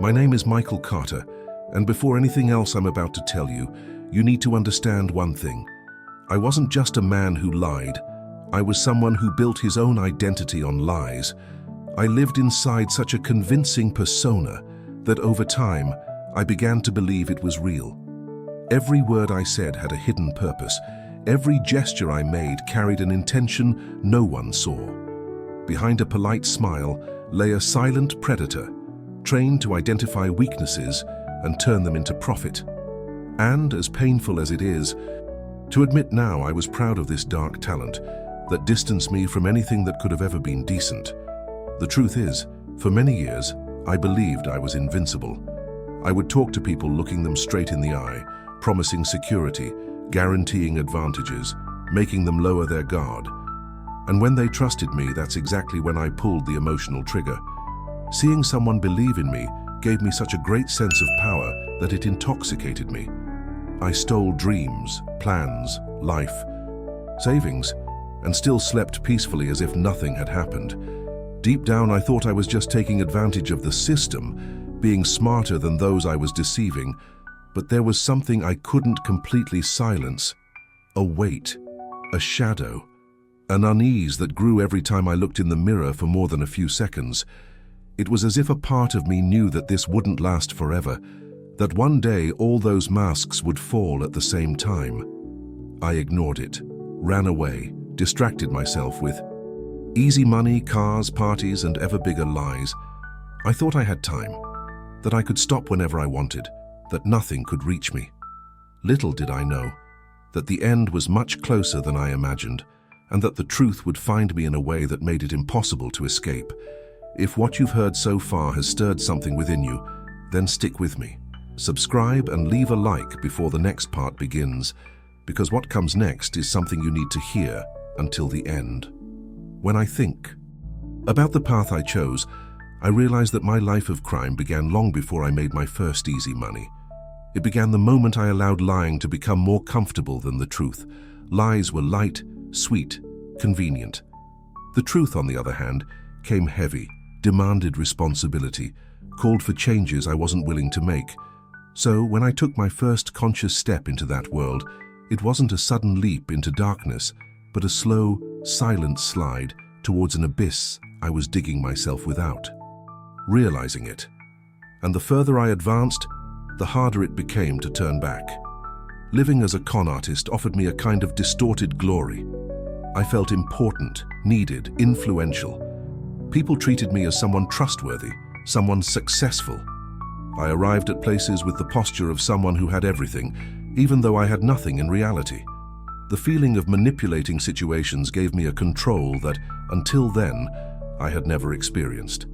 My name is Michael Carter, and before anything else I'm about to tell you, you need to understand one thing. I wasn't just a man who lied. I was someone who built his own identity on lies. I lived inside such a convincing persona that over time, I began to believe it was real. Every word I said had a hidden purpose. Every gesture I made carried an intention no one saw. Behind a polite smile lay a silent predator, trained to identify weaknesses and turn them into profit. And, as painful as it is, to admit now I was proud of this dark talent that distanced me from anything that could have ever been decent. The truth is, for many years, I believed I was invincible. I would talk to people looking them straight in the eye, promising security, guaranteeing advantages, making them lower their guard. And when they trusted me, that's exactly when I pulled the emotional trigger. Seeing someone believe in me gave me such a great sense of power that it intoxicated me. I stole dreams, plans, life, savings, and still slept peacefully as if nothing had happened. Deep down, I thought I was just taking advantage of the system, being smarter than those I was deceiving, but there was something I couldn't completely silence. A weight, a shadow, an unease that grew every time I looked in the mirror for more than a few seconds. It was as if a part of me knew that this wouldn't last forever, that one day all those masks would fall at the same time. I ignored it, ran away, distracted myself with easy money, cars, parties, and ever bigger lies. I thought I had time, that I could stop whenever I wanted, that nothing could reach me. Little did I know that the end was much closer than I imagined, and that the truth would find me in a way that made it impossible to escape. If what you've heard so far has stirred something within you, then stick with me. Subscribe and leave a like before the next part begins, because what comes next is something you need to hear until the end. When I think about the path I chose, I realize that my life of crime began long before I made my first easy money. It began the moment I allowed lying to become more comfortable than the truth. Lies were light, sweet, convenient. The truth, on the other hand, came heavy, demanded responsibility, called for changes I wasn't willing to make. So when I took my first conscious step into that world, it wasn't a sudden leap into darkness, but a slow, silent slide towards an abyss I was digging myself without realizing it. And the further I advanced, the harder it became to turn back. Living as a con artist offered me a kind of distorted glory. I felt important, needed, influential. People treated me as someone trustworthy, someone successful. I arrived at places with the posture of someone who had everything, even though I had nothing in reality. The feeling of manipulating situations gave me a control that, until then, I had never experienced.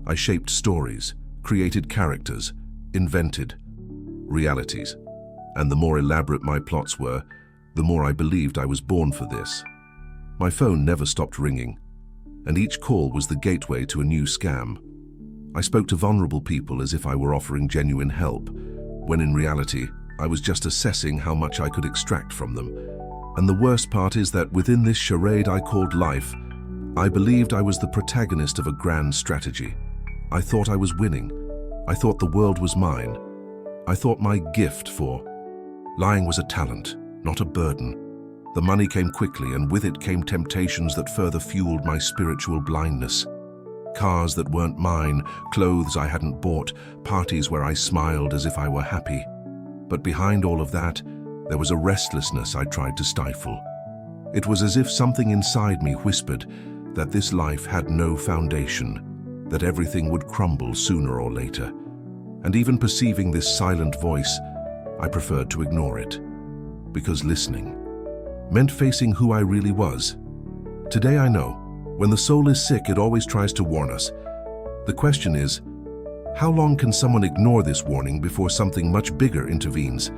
I shaped stories, created characters, invented realities. And the more elaborate my plots were, the more I believed I was born for this. My phone never stopped ringing, and each call was the gateway to a new scam. I spoke to vulnerable people as if I were offering genuine help, when in reality, I was just assessing how much I could extract from them. And the worst part is that within this charade I called life, I believed I was the protagonist of a grand strategy. I thought I was winning. I thought the world was mine. I thought my gift for lying was a talent, not a burden. The money came quickly, and with it came temptations that further fueled my spiritual blindness. Cars that weren't mine, clothes I hadn't bought, parties where I smiled as if I were happy. But behind all of that, there was a restlessness I tried to stifle. It was as if something inside me whispered that this life had no foundation, that everything would crumble sooner or later. And even perceiving this silent voice, I preferred to ignore it, because listening meant facing who I really was. Today I know, when the soul is sick, it always tries to warn us. The question is, how long can someone ignore this warning before something much bigger intervenes?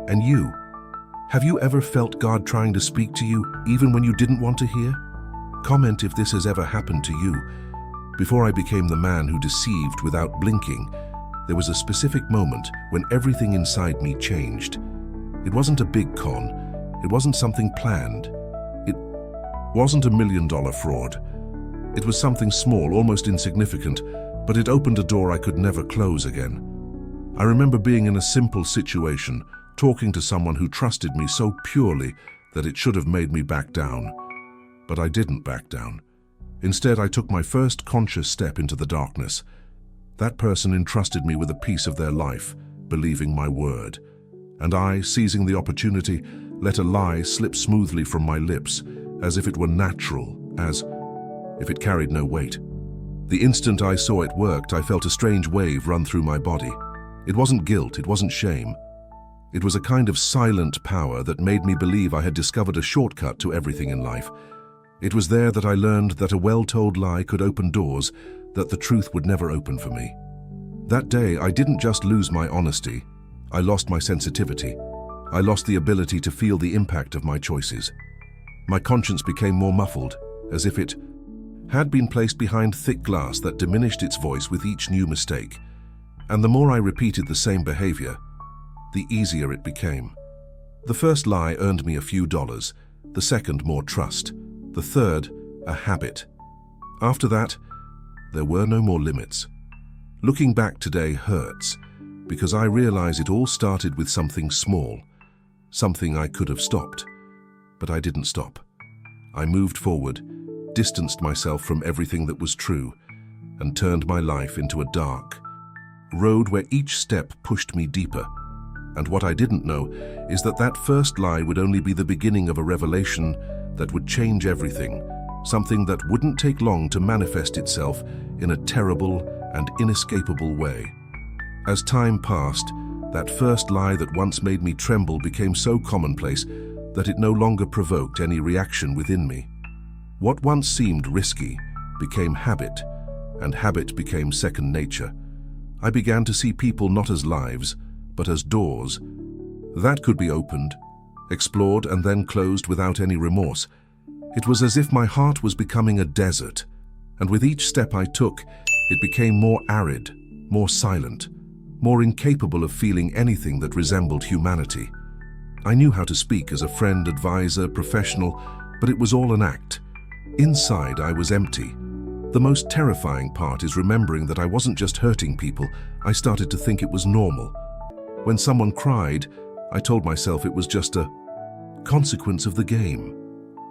And you, have you ever felt God trying to speak to you, even when you didn't want to hear? Comment if this has ever happened to you. Before I became the man who deceived without blinking, there was a specific moment when everything inside me changed. It wasn't a big con. It wasn't something planned. It wasn't $1 million fraud. It was something small, almost insignificant, but it opened a door I could never close again. I remember being in a simple situation, talking to someone who trusted me so purely that it should have made me back down. But I didn't back down. Instead, I took my first conscious step into the darkness. That person entrusted me with a piece of their life, believing my word. And I, seizing the opportunity, let a lie slip smoothly from my lips, as if it were natural, as if it carried no weight. The instant I saw it worked, I felt a strange wave run through my body. It wasn't guilt, it wasn't shame. It was a kind of silent power that made me believe I had discovered a shortcut to everything in life. It was there that I learned that a well-told lie could open doors that the truth would never open for me. That day, I didn't just lose my honesty, I lost my sensitivity. I lost the ability to feel the impact of my choices. My conscience became more muffled, as if it had been placed behind thick glass that diminished its voice with each new mistake. And the more I repeated the same behavior, the easier it became. The first lie earned me a few dollars, the second more trust, the third a habit. After that, there were no more limits. Looking back today hurts, because I realize it all started with something small, something I could have stopped. But I didn't stop. I moved forward, distanced myself from everything that was true, and turned my life into a dark road where each step pushed me deeper. And what I didn't know is that that first lie would only be the beginning of a revelation that would change everything, something that wouldn't take long to manifest itself in a terrible and inescapable way. As time passed, that first lie that once made me tremble became so commonplace that it no longer provoked any reaction within me. What once seemed risky became habit, and habit became second nature. I began to see people not as lives, but as doors that could be opened, explored, and then closed without any remorse. It was as if my heart was becoming a desert, and with each step I took, it became more arid, more silent, more incapable of feeling anything that resembled humanity. I knew how to speak as a friend, advisor, professional, but it was all an act. Inside, I was empty. The most terrifying part is remembering that I wasn't just hurting people, I started to think it was normal. When someone cried, I told myself it was just a consequence of the game.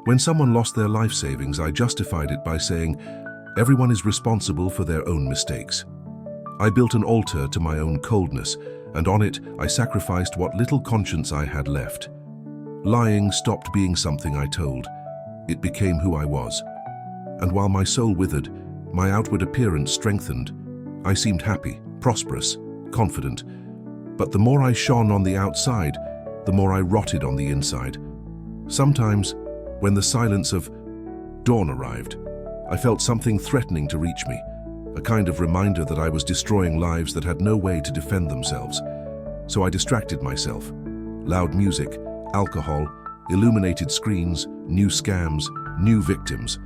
When someone lost their life savings, I justified it by saying, everyone is responsible for their own mistakes. I built an altar to my own coldness, and on it I sacrificed what little conscience I had left. Lying stopped being something I told. It became who I was. And while my soul withered, my outward appearance strengthened. I seemed happy, prosperous, confident. But the more I shone on the outside, the more I rotted on the inside. Sometimes, when the silence of dawn arrived, I felt something threatening to reach me, a kind of reminder that I was destroying lives that had no way to defend themselves. So I distracted myself. Loud music, alcohol, illuminated screens, new scams, new victims,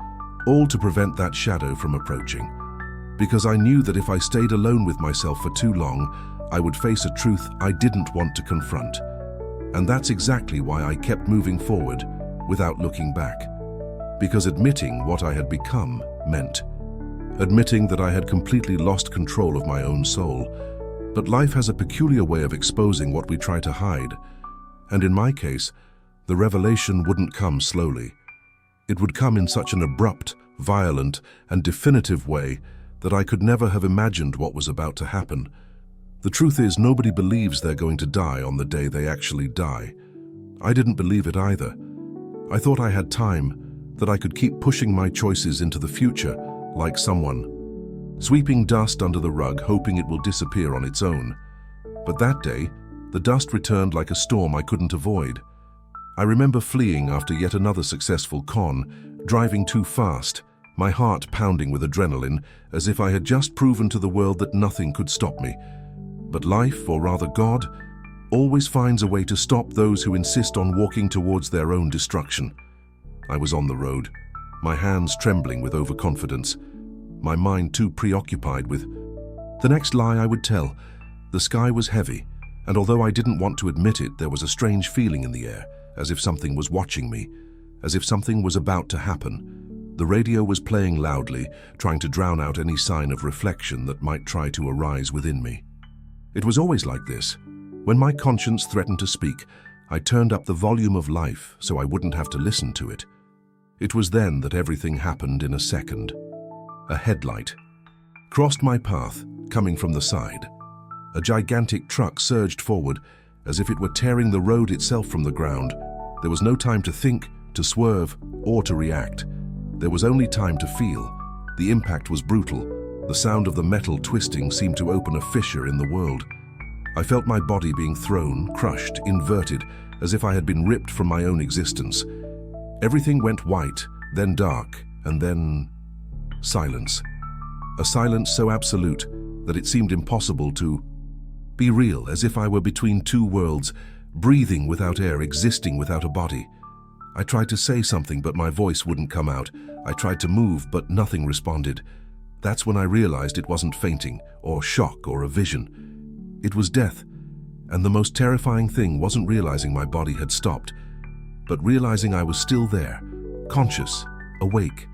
all to prevent that shadow from approaching. Because I knew that if I stayed alone with myself for too long, I would face a truth I didn't want to confront. And that's exactly why I kept moving forward without looking back. Because admitting what I had become meant admitting that I had completely lost control of my own soul. But life has a peculiar way of exposing what we try to hide. And in my case, the revelation wouldn't come slowly. It would come in such an abrupt, violent, and definitive way that I could never have imagined what was about to happen. The truth is, nobody believes they're going to die on the day they actually die. I didn't believe it either. I thought I had time, that I could keep pushing my choices into the future, like someone sweeping dust under the rug, hoping it will disappear on its own. But that day, the dust returned like a storm I couldn't avoid. I remember fleeing after yet another successful con, driving too fast, my heart pounding with adrenaline, as if I had just proven to the world that nothing could stop me. But life, or rather God, always finds a way to stop those who insist on walking towards their own destruction. I was on the road, my hands trembling with overconfidence, my mind too preoccupied with the next lie I would tell. The sky was heavy, and although I didn't want to admit it, there was a strange feeling in the air, as if something was watching me, as if something was about to happen. The radio was playing loudly, trying to drown out any sign of reflection that might try to arise within me. It was always like this. When my conscience threatened to speak, I turned up the volume of life so I wouldn't have to listen to it. It was then that everything happened in a second. A headlight crossed my path, coming from the side. A gigantic truck surged forward, as if it were tearing the road itself from the ground. There was no time to think, to swerve, or to react. There was only time to feel. The impact was brutal. The sound of the metal twisting seemed to open a fissure in the world. I felt my body being thrown, crushed, inverted, as if I had been ripped from my own existence. Everything went white, then dark, and then silence. A silence so absolute that it seemed impossible to be real, as if I were between two worlds, breathing without air, existing without a body. I tried to say something, but my voice wouldn't come out. I tried to move, but nothing responded. That's when I realized it wasn't fainting, or shock, or a vision. It was death, and the most terrifying thing wasn't realizing my body had stopped, but realizing I was still there, conscious, awake,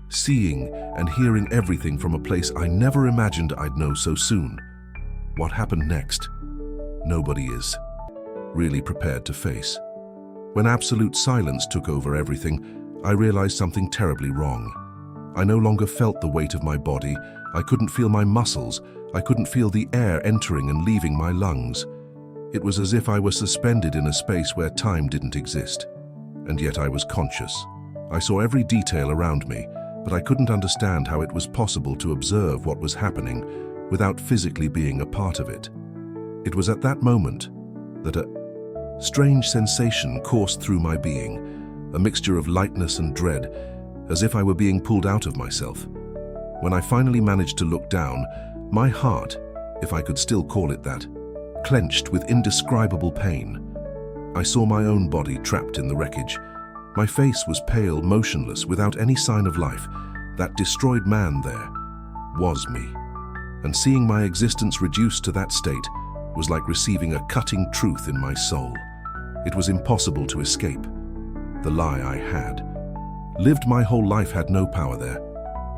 seeing and hearing everything from a place I never imagined I'd know so soon. What happened next? Nobody is really prepared to face. When absolute silence took over everything, I realized something terribly wrong. I no longer felt the weight of my body. I couldn't feel my muscles. I couldn't feel the air entering and leaving my lungs. It was as if I were suspended in a space where time didn't exist. And yet I was conscious. I saw every detail around me, but I couldn't understand how it was possible to observe what was happening without physically being a part of it. It was at that moment that a strange sensation coursed through my being, a mixture of lightness and dread, as if I were being pulled out of myself. When I finally managed to look down, my heart, if I could still call it that, clenched with indescribable pain. I saw my own body trapped in the wreckage. My face was pale, motionless, without any sign of life. That destroyed man there was me. And seeing my existence reduced to that state was like receiving a cutting truth in my soul. It was impossible to escape. The lie I had lived my whole life had no power there.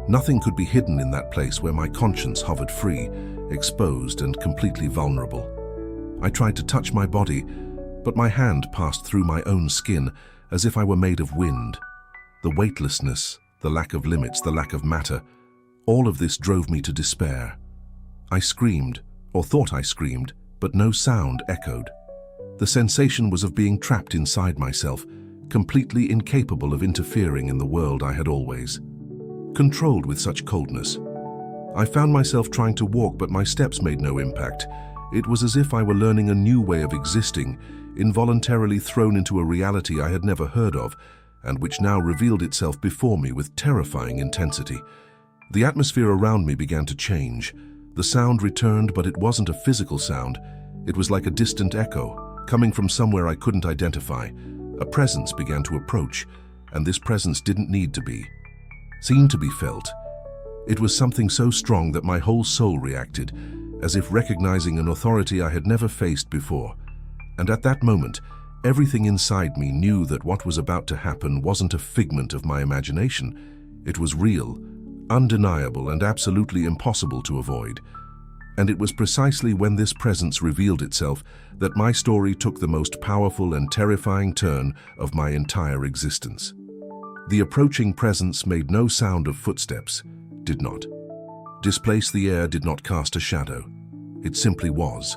Nothing could be hidden in that place where my conscience hovered free, exposed and completely vulnerable. I tried to touch my body, but my hand passed through my own skin as if I were made of wind. The weightlessness, the lack of limits, the lack of matter, all of this drove me to despair. I screamed, or thought I screamed, but no sound echoed. The sensation was of being trapped inside myself, completely incapable of interfering in the world I had always controlled with such coldness. I found myself trying to walk, but my steps made no impact. It was as if I were learning a new way of existing, involuntarily thrown into a reality I had never heard of, and which now revealed itself before me with terrifying intensity. The atmosphere around me began to change. The sound returned, but it wasn't a physical sound. It was like a distant echo, coming from somewhere I couldn't identify. A presence began to approach, and this presence didn't need to be seen to be felt. It was something so strong that my whole soul reacted, as if recognizing an authority I had never faced before. And at that moment, everything inside me knew that what was about to happen wasn't a figment of my imagination. It was real, undeniable, and absolutely impossible to avoid. And it was precisely when this presence revealed itself that my story took the most powerful and terrifying turn of my entire existence. The approaching presence made no sound of footsteps, did not displace the air, did not cast a shadow. It simply was.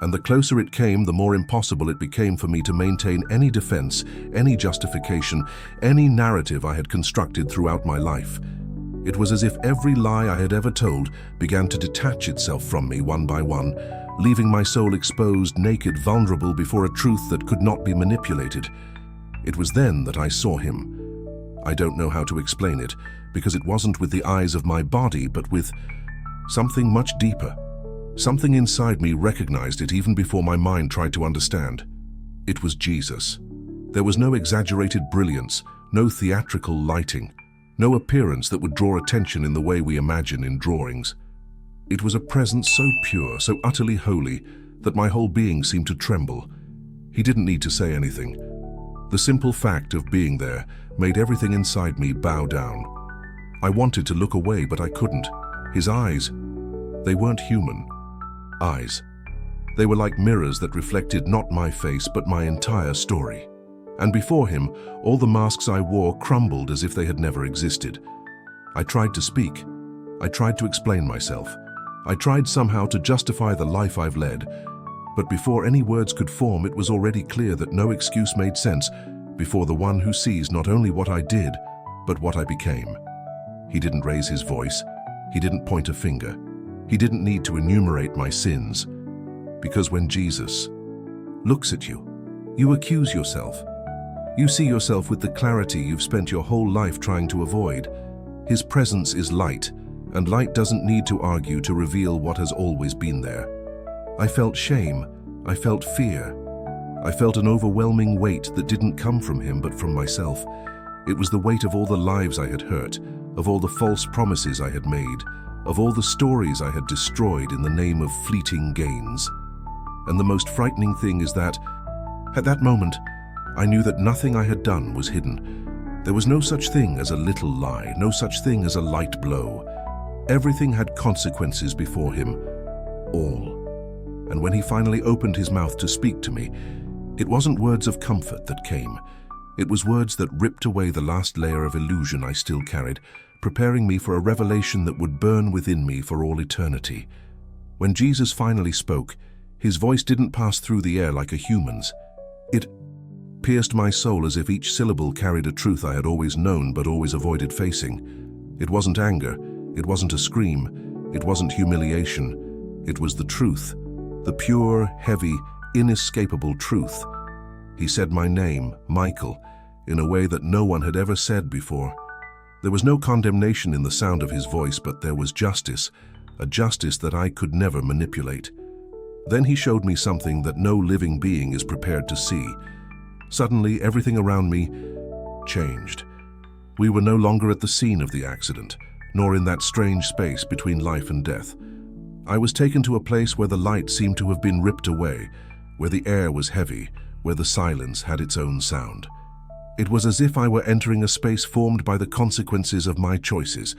And the closer it came, the more impossible it became for me to maintain any defense, any justification, any narrative I had constructed throughout my life. It was as if every lie I had ever told began to detach itself from me one by one, leaving my soul exposed, naked, vulnerable before a truth that could not be manipulated. It was then that I saw him. I don't know how to explain it, because it wasn't with the eyes of my body, but with something much deeper. Something inside me recognized it even before my mind tried to understand. It was Jesus. There was no exaggerated brilliance, no theatrical lighting, no appearance that would draw attention in the way we imagine in drawings. It was a presence so pure, so utterly holy, that my whole being seemed to tremble. He didn't need to say anything. The simple fact of being there made everything inside me bow down. I wanted to look away, but I couldn't. His eyes, they weren't human eyes. They were like mirrors that reflected not my face, but my entire story. And before him, all the masks I wore crumbled as if they had never existed. I tried to speak. I tried to explain myself. I tried somehow to justify the life I've led. But before any words could form, it was already clear that no excuse made sense before the one who sees not only what I did, but what I became. He didn't raise his voice. He didn't point a finger. He didn't need to enumerate my sins. Because when Jesus looks at you, you accuse yourself. You see yourself with the clarity you've spent your whole life trying to avoid. His presence is light, and light doesn't need to argue to reveal what has always been there. I felt shame. I felt fear. I felt an overwhelming weight that didn't come from him but from myself. It was the weight of all the lives I had hurt, of all the false promises I had made, of all the stories I had destroyed in the name of fleeting gains. And the most frightening thing is that, at that moment, I knew that nothing I had done was hidden. There was no such thing as a little lie, no such thing as a light blow. Everything had consequences before him, all. And when he finally opened his mouth to speak to me, it wasn't words of comfort that came. It was words that ripped away the last layer of illusion I still carried, preparing me for a revelation that would burn within me for all eternity. When Jesus finally spoke, his voice didn't pass through the air like a human's. It pierced my soul as if each syllable carried a truth I had always known but always avoided facing. It wasn't anger, it wasn't a scream, it wasn't humiliation. It was the truth, the pure, heavy, inescapable truth. He said my name, Michael, in a way that no one had ever said before. There was no condemnation in the sound of his voice, but there was justice, a justice that I could never manipulate. Then he showed me something that no living being is prepared to see. Suddenly, everything around me changed. We were no longer at the scene of the accident, nor in that strange space between life and death. I was taken to a place where the light seemed to have been ripped away, where the air was heavy, where the silence had its own sound. It was as if I were entering a space formed by the consequences of my choices.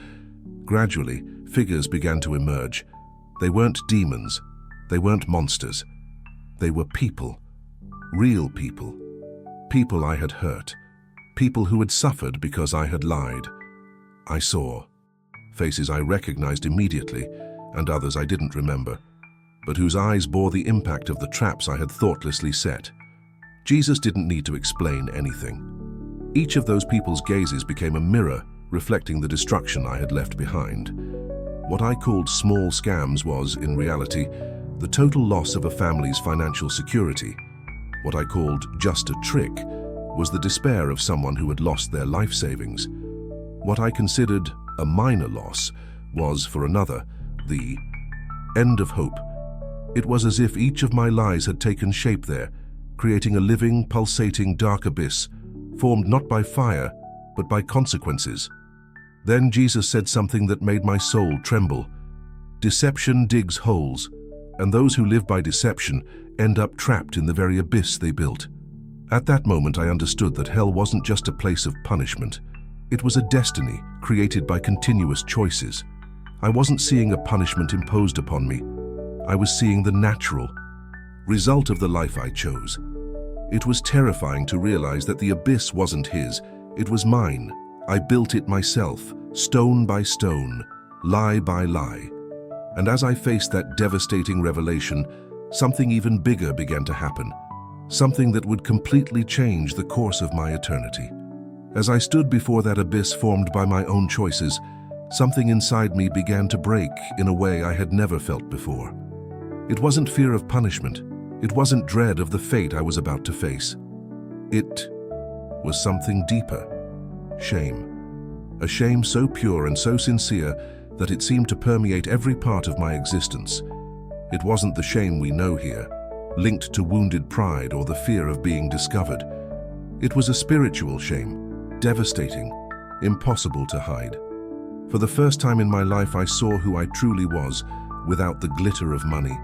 Gradually, figures began to emerge. They weren't demons. They weren't monsters. They were people. Real people. People I had hurt. People who had suffered because I had lied. I saw faces I recognized immediately, and others I didn't remember, but whose eyes bore the impact of the traps I had thoughtlessly set. Jesus didn't need to explain anything. Each of those people's gazes became a mirror reflecting the destruction I had left behind. What I called small scams was, in reality, the total loss of a family's financial security. What I called just a trick was the despair of someone who had lost their life savings. What I considered a minor loss was, for another, the end of hope. It was as if each of my lies had taken shape there, creating a living, pulsating dark abyss, formed not by fire, but by consequences. Then Jesus said something that made my soul tremble. Deception digs holes, and those who live by deception end up trapped in the very abyss they built. At that moment, I understood that hell wasn't just a place of punishment. It was a destiny created by continuous choices. I wasn't seeing a punishment imposed upon me. I was seeing the natural result of the life I chose. It was terrifying to realize that the abyss wasn't his, it was mine. I built it myself, stone by stone, lie by lie. And as I faced that devastating revelation, something even bigger began to happen, something that would completely change the course of my eternity. As I stood before that abyss formed by my own choices, something inside me began to break in a way I had never felt before. It wasn't fear of punishment. It wasn't dread of the fate I was about to face. It was something deeper. Shame. A shame so pure and so sincere that it seemed to permeate every part of my existence. It wasn't the shame we know here, linked to wounded pride or the fear of being discovered. It was a spiritual shame, devastating, impossible to hide. For the first time in my life, I saw who I truly was, without the glitter of money,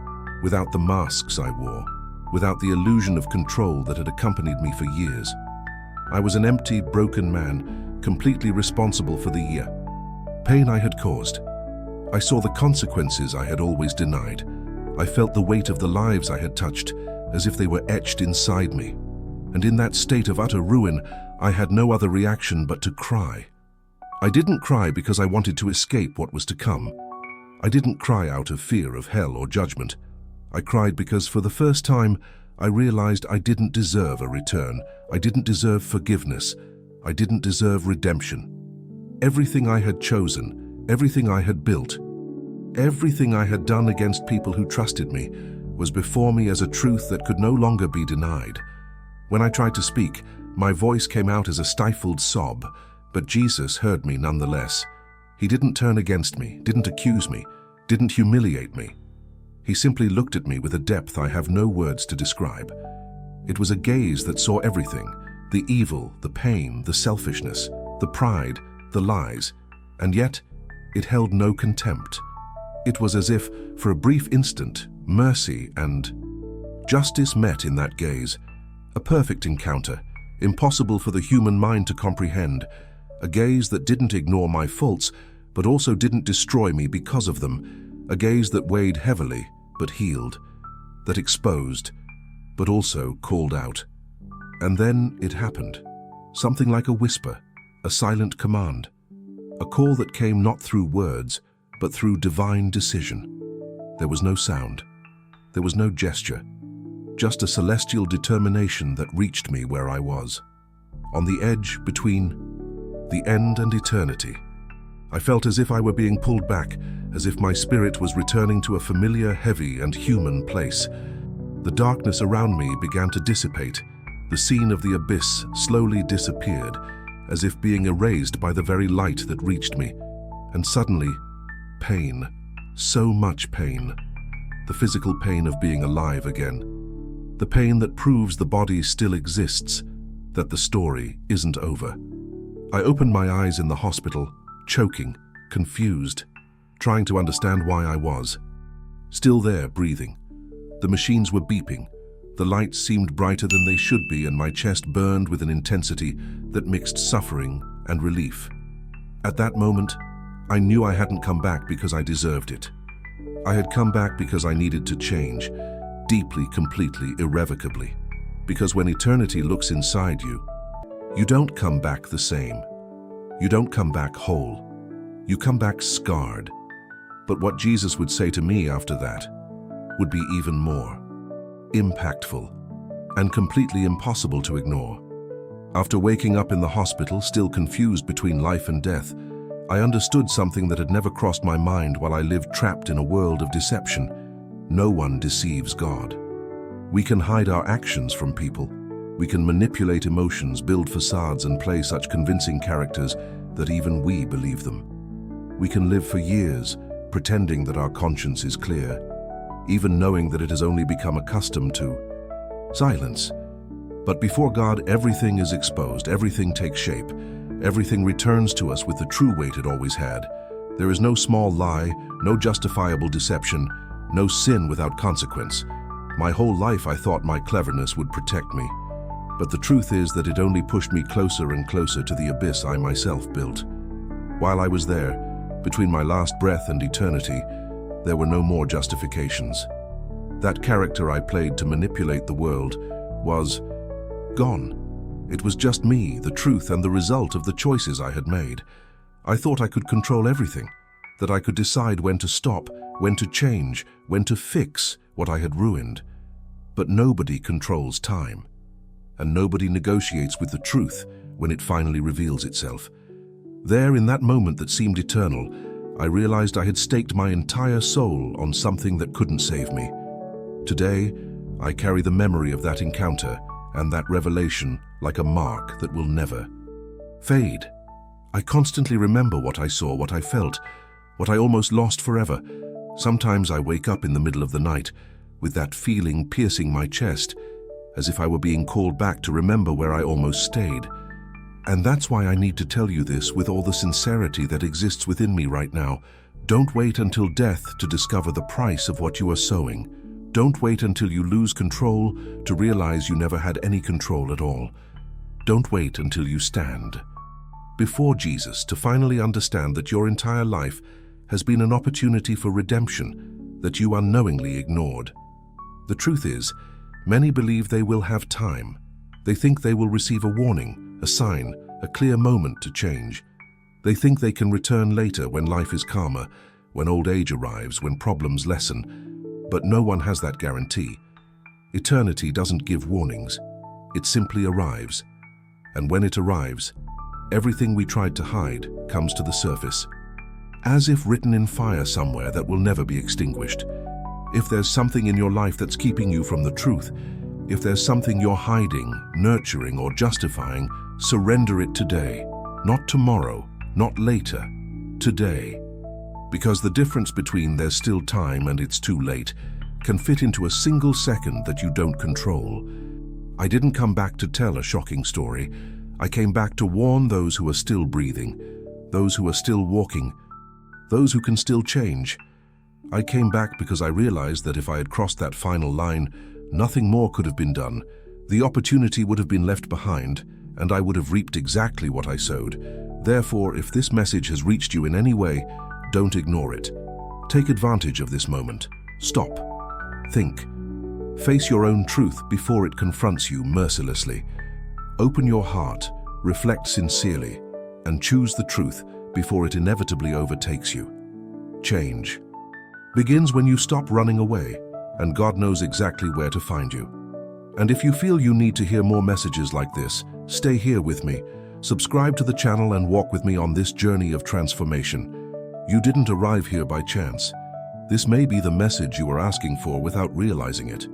without the masks I wore, without the illusion of control that had accompanied me for years. I was an empty, broken man, completely responsible for the Pain I had caused. I saw the consequences I had always denied. I felt the weight of the lives I had touched, as if they were etched inside me. And in that state of utter ruin, I had no other reaction but to cry. I didn't cry because I wanted to escape what was to come. I didn't cry out of fear of hell or judgment. I cried because for the first time, I realized I didn't deserve a return. I didn't deserve forgiveness. I didn't deserve redemption. Everything I had chosen, everything I had built, everything I had done against people who trusted me was before me as a truth that could no longer be denied. When I tried to speak, my voice came out as a stifled sob, but Jesus heard me nonetheless. He didn't turn against me, didn't accuse me, didn't humiliate me. He simply looked at me with a depth I have no words to describe. It was a gaze that saw everything, the evil, the pain, the selfishness, the pride, the lies, and yet it held no contempt. It was as if, for a brief instant, mercy and justice met in that gaze. A perfect encounter, impossible for the human mind to comprehend. A gaze that didn't ignore my faults, but also didn't destroy me because of them. A gaze that weighed heavily, but healed. That exposed, but also called out. And then it happened. Something like a whisper, a silent command. A call that came not through words, but through divine decision. There was no sound. There was no gesture. Just a celestial determination that reached me where I was. On the edge between the end and eternity. I felt as if I were being pulled back, as if my spirit was returning to a familiar, heavy, and human place. The darkness around me began to dissipate. The scene of the abyss slowly disappeared, as if being erased by the very light that reached me. And suddenly, pain. So much pain. The physical pain of being alive again. The pain that proves the body still exists, that the story isn't over. I opened my eyes in the hospital, choking, confused, trying to understand why I was. Still there, breathing. The machines were beeping. The lights seemed brighter than they should be, and my chest burned with an intensity that mixed suffering and relief. At that moment, I knew I hadn't come back because I deserved it. I had come back because I needed to change, deeply, completely, irrevocably. Because when eternity looks inside you, you don't come back the same. You don't come back whole. You come back scarred. But what Jesus would say to me after that would be even more impactful and completely impossible to ignore. After waking up in the hospital, still confused between life and death, I understood something that had never crossed my mind while I lived trapped in a world of deception. No one deceives God. We can hide our actions from people. We can manipulate emotions, build facades, and play such convincing characters that even we believe them. We can live for years pretending that our conscience is clear, even knowing that it has only become accustomed to silence. But before God, everything is exposed, everything takes shape, everything returns to us with the true weight it always had. There is no small lie, no justifiable deception, no sin without consequence. My whole life I thought my cleverness would protect me. But the truth is that it only pushed me closer and closer to the abyss I myself built. While I was there, between my last breath and eternity, there were no more justifications. That character I played to manipulate the world was gone. It was just me, the truth, and the result of the choices I had made. I thought I could control everything, that I could decide when to stop, when to change, when to fix what I had ruined. But nobody controls time, and nobody negotiates with the truth when it finally reveals itself. There, in that moment that seemed eternal, I realized I had staked my entire soul on something that couldn't save me. Today, I carry the memory of that encounter and that revelation like a mark that will never fade. I constantly remember what I saw, what I felt, what I almost lost forever. Sometimes I wake up in the middle of the night with that feeling piercing my chest, as if I were being called back to remember where I almost stayed. And that's why I need to tell you this with all the sincerity that exists within me right now. Don't wait until death to discover the price of what you are sowing. Don't wait until you lose control to realize you never had any control at all. Don't wait until you stand. before Jesus to finally understand that your entire life has been an opportunity for redemption that you unknowingly ignored. The truth is, many believe they will have time. They think they will receive a warning, a sign, a clear moment to change. They think they can return later when life is calmer, when old age arrives, when problems lessen. But no one has that guarantee. Eternity doesn't give warnings. It simply arrives. And when it arrives, everything we tried to hide comes to the surface, as if written in fire somewhere that will never be extinguished. If there's something in your life that's keeping you from the truth, if there's something you're hiding, nurturing, or justifying, surrender it today. Not tomorrow, not later, today. Because the difference between there's still time and it's too late can fit into a single second that you don't control. I didn't come back to tell a shocking story. I came back to warn those who are still breathing, those who are still walking, those who can still change. I came back because I realized that if I had crossed that final line, nothing more could have been done. The opportunity would have been left behind, and I would have reaped exactly what I sowed. Therefore, if this message has reached you in any way, don't ignore it. Take advantage of this moment. Stop. Think. Face your own truth before it confronts you mercilessly. Open your heart, reflect sincerely, and choose the truth before it inevitably overtakes you. Change begins when you stop running away, and God knows exactly where to find you. And if you feel you need to hear more messages like this, stay here with me. Subscribe to the channel and walk with me on this journey of transformation. You didn't arrive here by chance. This may be the message you were asking for without realizing it.